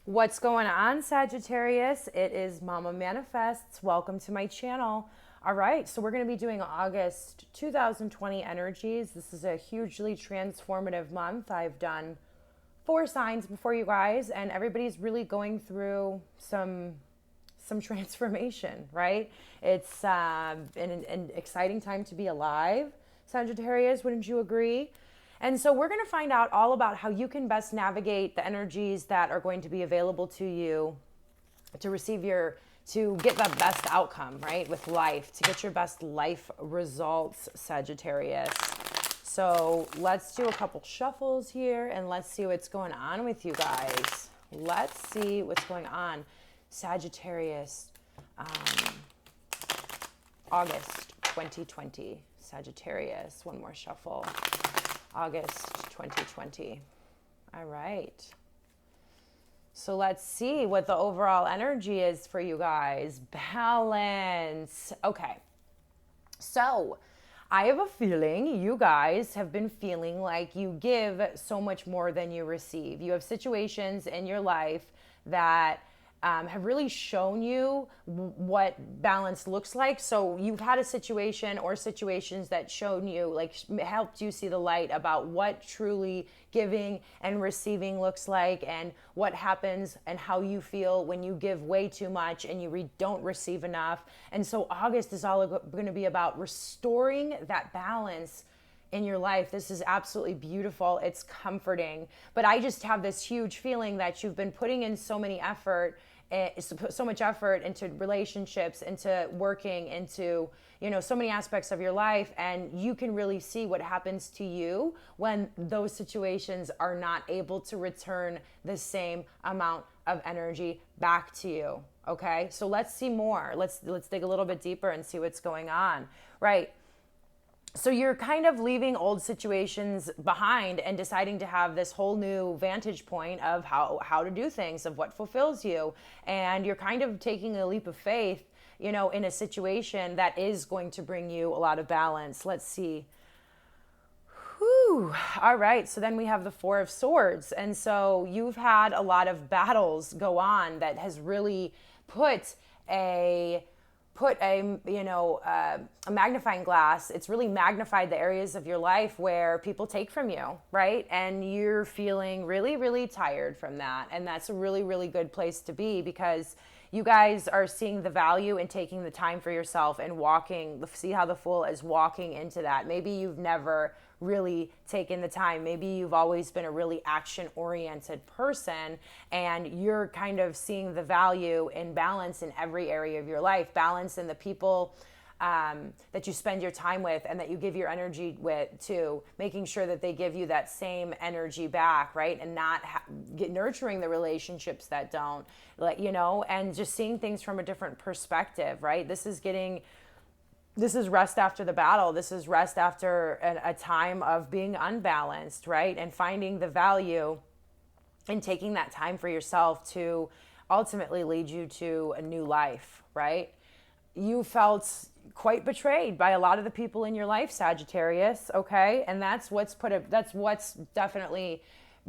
What's going on, Sagittarius? It is Mama Manifests. Welcome to my channel. All right, so we're going to be doing August 2020 energies. This is a hugely transformative month. I've done 4 signs before you guys, and everybody's really going through some transformation, right? It's an exciting time to be alive, Sagittarius. Wouldn't you agree? And so we're going to find out all about how you can best navigate the energies that are going to be available to you to get the best outcome, right, with life, to get your best life results, Sagittarius. So let's do a couple shuffles here and let's see what's going on with you guys. Let's see what's going on. Sagittarius, August 2020. Sagittarius, one more shuffle. August 2020. All right. So let's see what the overall energy is for you guys. Balance. Okay. So I have a feeling you guys have been feeling like you give so much more than you receive. You have situations in your life that have really shown you what balance looks like. So you've had a situation or situations that shown you, like helped you see the light about what truly giving and receiving looks like, and what happens and how you feel when you give way too much and you don't receive enough. And so August is all going to be about restoring that balance in your life. This is absolutely beautiful. It's comforting. But I just have this huge feeling that you've been putting in so much effort into relationships, into working, into, so many aspects of your life. And you can really see what happens to you when those situations are not able to return the same amount of energy back to you. Okay. So let's see more. Let's dig a little bit deeper and see what's going on. Right. So you're kind of leaving old situations behind and deciding to have this whole new vantage point of how to do things, of what fulfills you. And you're kind of taking a leap of faith, in a situation that is going to bring you a lot of balance. Let's see. Whew. All right. So then we have the 4 of Swords. And so you've had a lot of battles go on that has really put a magnifying glass. It's really magnified the areas of your life where people take from you, right? And you're feeling really, really tired from that. And that's a really, really good place to be, because you guys are seeing the value in taking the time for yourself and see how the Fool is walking into that. Maybe you've never really taken the time. Maybe you've always been a really action-oriented person, and you're kind of seeing the value in balance in every area of your life. Balance in the people that you spend your time with and that you give your energy to, making sure that they give you that same energy back, right? And not nurturing the relationships that don't, and just seeing things from a different perspective, right? This is rest after the battle. This is rest after a time of being unbalanced, right? And finding the value in taking that time for yourself to ultimately lead you to a new life, right? You felt quite betrayed by a lot of the people in your life, Sagittarius, okay? And that's what's definitely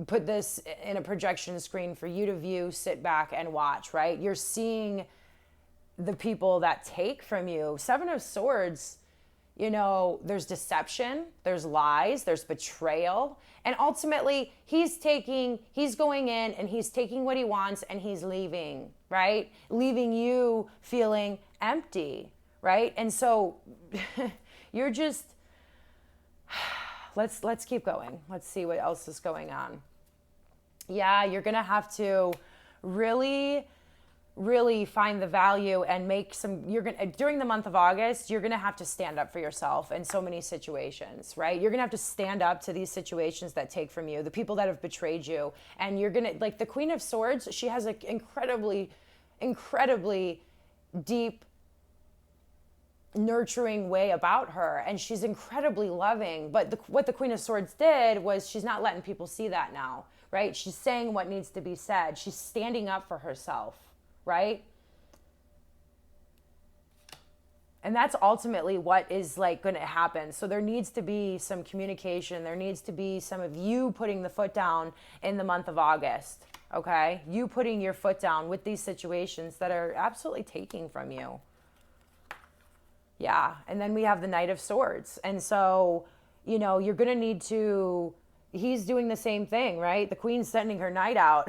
put this in a projection screen for you to view, sit back and watch, right? You're seeing the people that take from you. 7 of Swords, there's deception, there's lies, there's betrayal. And ultimately, he's going in and he's taking what he wants and he's leaving, right? Leaving you feeling empty, right? And so you're just, let's keep going. Let's see what else is going on. Yeah, you're going to have to really find the value and during the month of August, you're going to have to stand up for yourself in so many situations, right? You're going to have to stand up to these situations that take from you, the people that have betrayed you. And you're going to, like the Queen of Swords, she has an incredibly, incredibly deep, nurturing way about her. And she's incredibly loving. But what the Queen of Swords did was she's not letting people see that now, right? She's saying what needs to be said. She's standing up for herself. Right? And that's ultimately what is like going to happen. So there needs to be some communication. There needs to be some of you putting the foot down in the month of August. Okay? You putting your foot down with these situations that are absolutely taking from you. Yeah. And then we have the Knight of Swords. And so, you know, you're going to need to, he's doing the same thing, right? The Queen's sending her knight out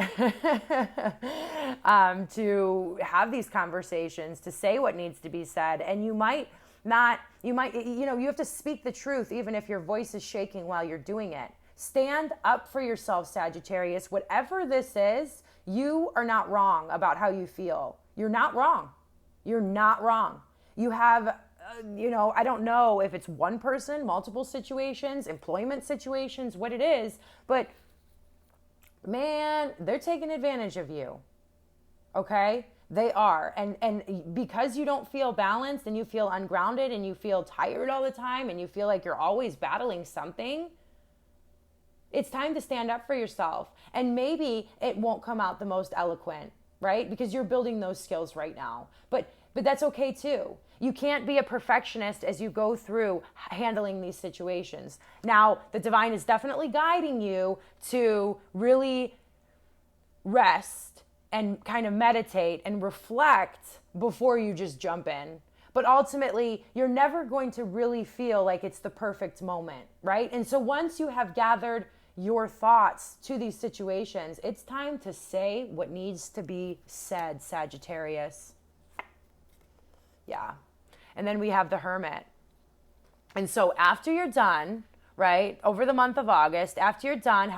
to have these conversations, to say what needs to be said. And you might, you have to speak the truth, even if your voice is shaking while you're doing it. Stand up for yourself, Sagittarius. Whatever this is, you are not wrong about how you feel. You're not wrong. You're not wrong. You have, I don't know if it's one person, multiple situations, employment situations, what it is, but man, they're taking advantage of you. Okay? They are. And because you don't feel balanced and you feel ungrounded and you feel tired all the time and you feel like you're always battling something, it's time to stand up for yourself. And maybe it won't come out the most eloquent, right? Because you're building those skills right now. But that's okay too. You can't be a perfectionist as you go through handling these situations. Now, the divine is definitely guiding you to really rest and kind of meditate and reflect before you just jump in. But ultimately, you're never going to really feel like it's the perfect moment, right? And so once you have gathered your thoughts to these situations, it's time to say what needs to be said, Sagittarius. Yeah. And then we have the Hermit. And so after you're done, right, over the month of August, after you're done,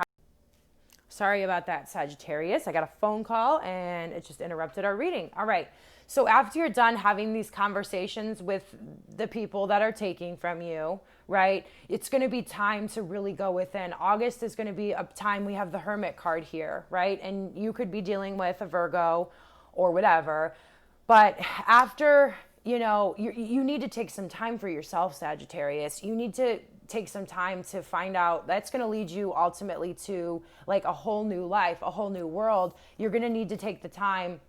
sorry about that, Sagittarius. I got a phone call and it just interrupted our reading. All right. So after you're done having these conversations with the people that are taking from you, right, it's going to be time to really go within. August is going to be a time, we have the Hermit card here, right? And you could be dealing with a Virgo or whatever. But after, you need to take some time for yourself, Sagittarius. You need to take some time to find out. That's going to lead you ultimately to like a whole new life, a whole new world. You're going to need to take the time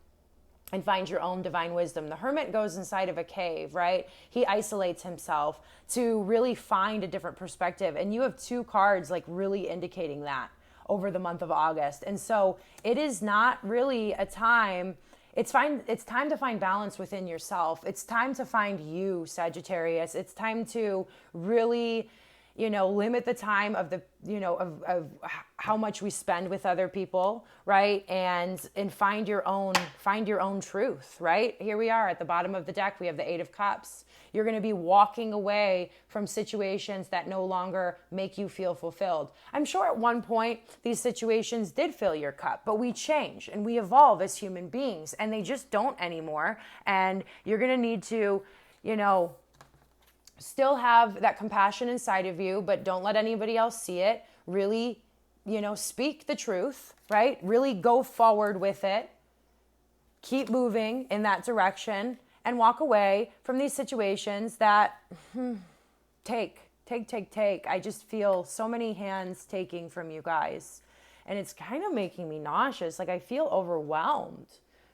and find your own divine wisdom. The Hermit goes inside of a cave, right? He isolates himself to really find a different perspective. And you have two cards like really indicating that over the month of August. And so it is not really a time, it's time to find balance within yourself. It's time to find you, Sagittarius. It's time to really, limit the time of of how much we spend with other people, right? And find your own truth, right? Here we are at the bottom of the deck. We have the Eight of Cups. You're going to be walking away from situations that no longer make you feel fulfilled. I'm sure at one point these situations did fill your cup, but we change and we evolve as human beings and they just don't anymore. And you're going to need to, still have that compassion inside of you, but don't let anybody else see it. Really, speak the truth, right? Really go forward with it. Keep moving in that direction and walk away from these situations that take. I just feel so many hands taking from you guys. And it's kind of making me nauseous. Like I feel overwhelmed,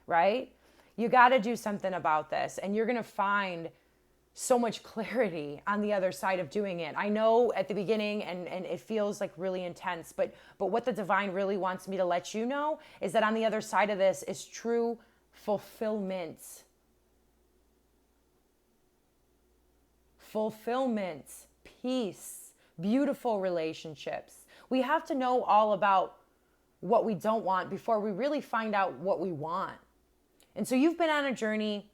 right? You got to do something about this. And you're going to find so much clarity on the other side of doing it. I know at the beginning and it feels like really intense, but what the divine really wants me to let you know is that on the other side of this is true fulfillment. Fulfillment, peace, beautiful relationships. We have to know all about what we don't want before we really find out what we want. And so you've been on a journey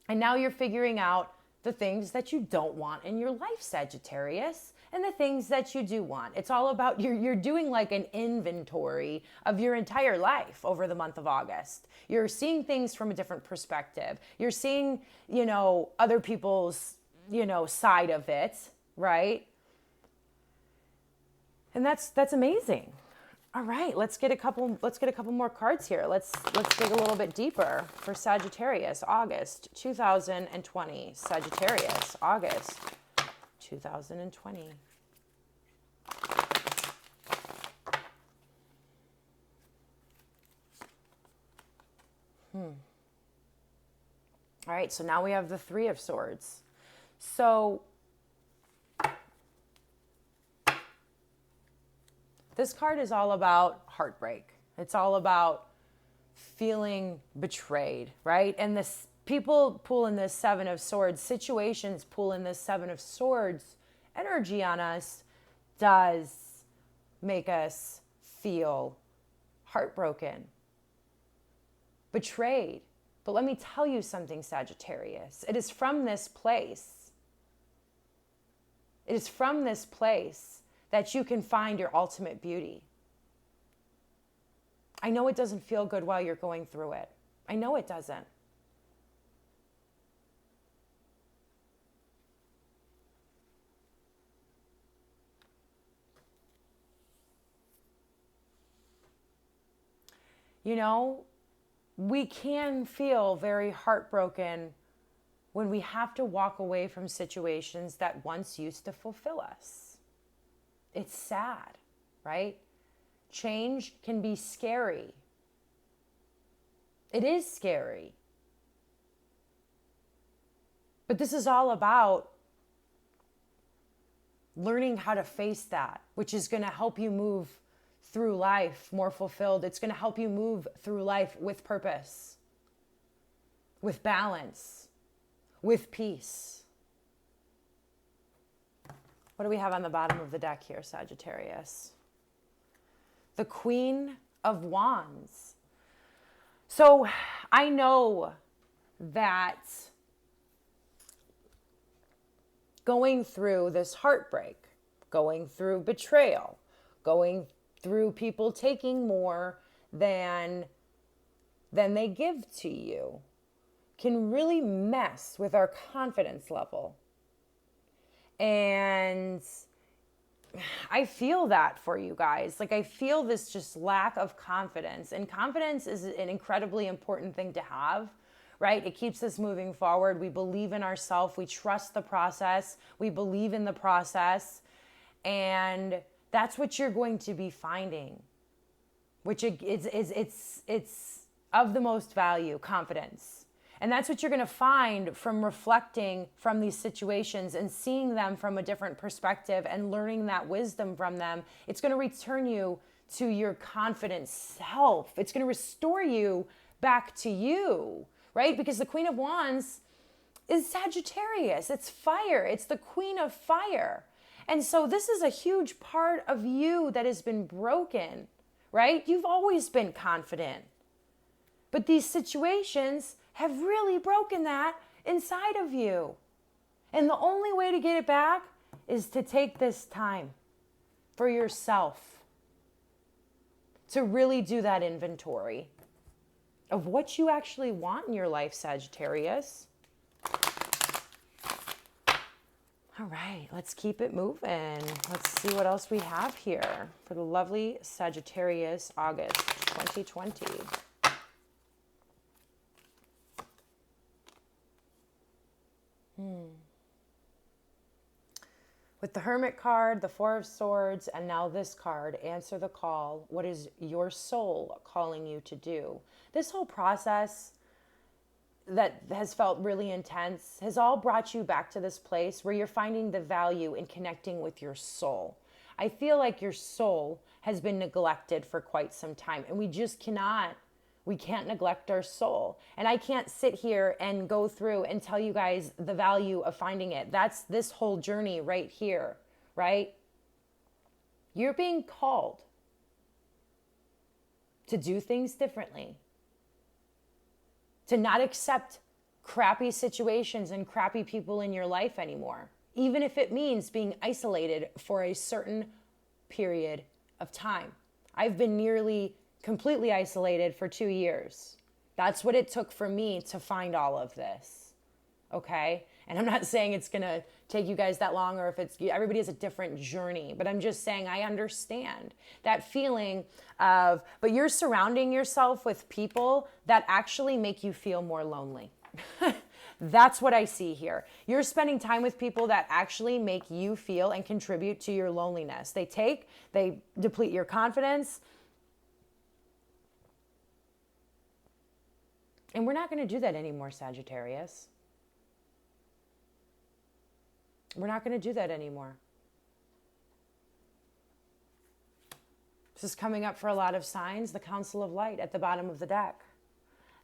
and now you're figuring out the things that you don't want in your life, Sagittarius, and the things that you do want. It's all about, you're doing like an inventory of your entire life over the month of August. You're seeing things from a different perspective. You're seeing, other people's, side of it, right? And that's amazing. All right, let's get a couple more cards here. Let's dig a little bit deeper for Sagittarius, August 2020. Sagittarius, August 2020. All right, so now we have the Three of Swords. So this card is all about heartbreak. It's all about feeling betrayed, right? And this people pull in this Seven of Swords, situations pull in this Seven of Swords energy on us does make us feel heartbroken, betrayed. But let me tell you something, Sagittarius. It is from this place. It is from this place that you can find your ultimate beauty. I know it doesn't feel good while you're going through it. I know it doesn't. You know, we can feel very heartbroken when we have to walk away from situations that once used to fulfill us. It's sad, right? Change can be scary. It is scary. But this is all about learning how to face that, which is going to help you move through life more fulfilled. It's going to help you move through life with purpose, with balance, with peace. What do we have on the bottom of the deck here, Sagittarius? The Queen of Wands. So I know that going through this heartbreak, going through betrayal, going through people taking more than they give to you can really mess with our confidence level. And I feel that for you guys. Like, I feel this just lack of confidence. And confidence is an incredibly important thing to have, right? It keeps us moving forward. We believe in ourselves. We trust the process. We believe in the process. And that's what you're going to be finding, which it's of the most value, confidence. And that's what you're going to find from reflecting from these situations and seeing them from a different perspective and learning that wisdom from them. It's going to return you to your confident self. It's going to restore you back to you, right? Because the Queen of Wands is Sagittarius. It's fire. It's the Queen of Fire. And so this is a huge part of you that has been broken, right? You've always been confident. But these situations have really broken that inside of you. And the only way to get it back is to take this time for yourself to really do that inventory of what you actually want in your life, Sagittarius. All right, let's keep it moving. Let's see what else we have here for the lovely Sagittarius, August 2020. With the Hermit card, the Four of Swords, and now this card, Answer the Call. What is your soul calling you to do? This whole process that has felt really intense has all brought you back to this place where you're finding the value in connecting with your soul. I feel like your soul has been neglected for quite some time, and we can't neglect our soul. And I can't sit here and go through and tell you guys the value of finding it. That's this whole journey right here, right? You're being called to do things differently, to not accept crappy situations and crappy people in your life anymore, even if it means being isolated for a certain period of time. I've been nearly completely isolated for 2 years. That's what it took for me to find all of this, okay? And I'm not saying it's gonna take you guys that long, or if it's, everybody has a different journey, but I'm just saying I understand that feeling of, but you're surrounding yourself with people that actually make you feel more lonely. That's what I see here. You're spending time with people that actually make you feel and contribute to your loneliness. They deplete your confidence. And we're not going to do that anymore, Sagittarius. We're not going to do that anymore. This is coming up for a lot of signs, the Council of Light at the bottom of the deck.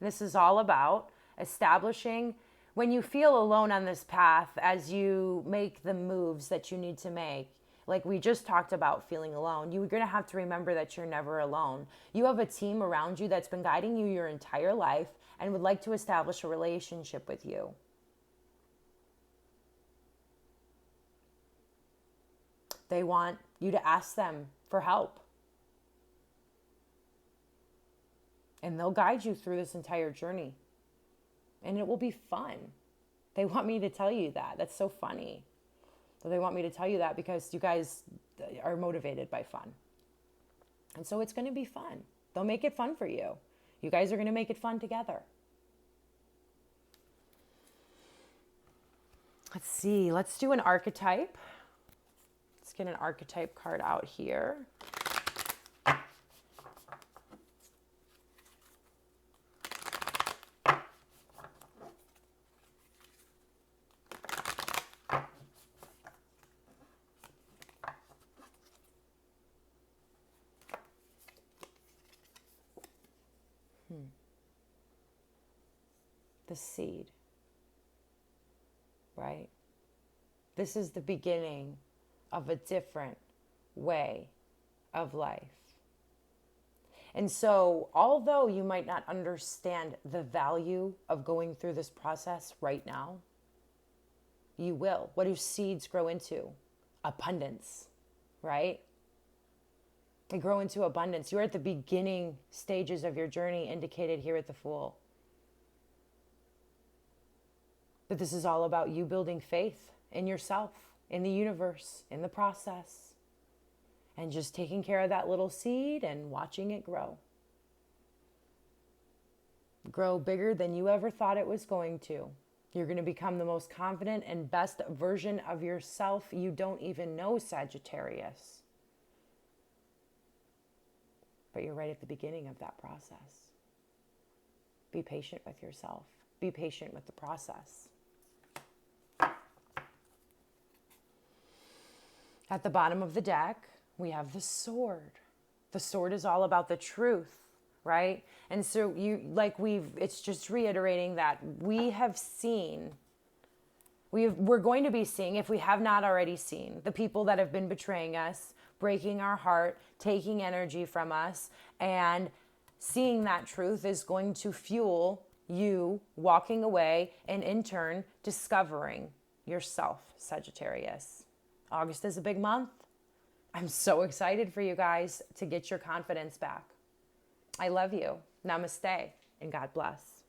This is all about establishing, when you feel alone on this path, as you make the moves that you need to make, like we just talked about feeling alone, you're going to have to remember that you're never alone. You have a team around you that's been guiding you your entire life and would like to establish a relationship with you. They want you to ask them for help. And they'll guide you through this entire journey. And it will be fun. They want me to tell you that. That's so funny. So they want me to tell you that because you guys are motivated by fun. And so it's going to be fun. They'll make it fun for you. You guys are going to make it fun together. Let's see. Let's do an archetype. Let's get an archetype card out here. The seed, right? This is the beginning of a different way of life. And so, although you might not understand the value of going through this process right now, you will. What do seeds grow into? Abundance, right? They grow into abundance. You're at the beginning stages of your journey indicated here at the Fool. But this is all about you building faith in yourself, in the universe, in the process, and just taking care of that little seed and watching it grow. Grow bigger than you ever thought it was going to. You're going to become the most confident and best version of yourself you don't even know, Sagittarius. But you're right at the beginning of that process. Be patient with yourself. Be patient with the process. At the bottom of the deck, we have the sword. The sword is all about the truth, right? And so it's just reiterating that we're going to be seeing, if we have not already seen, the people that have been betraying us, breaking our heart, taking energy from us, and seeing that truth is going to fuel you walking away and in turn discovering yourself, Sagittarius. August is a big month. I'm so excited for you guys to get your confidence back. I love you. Namaste and God bless.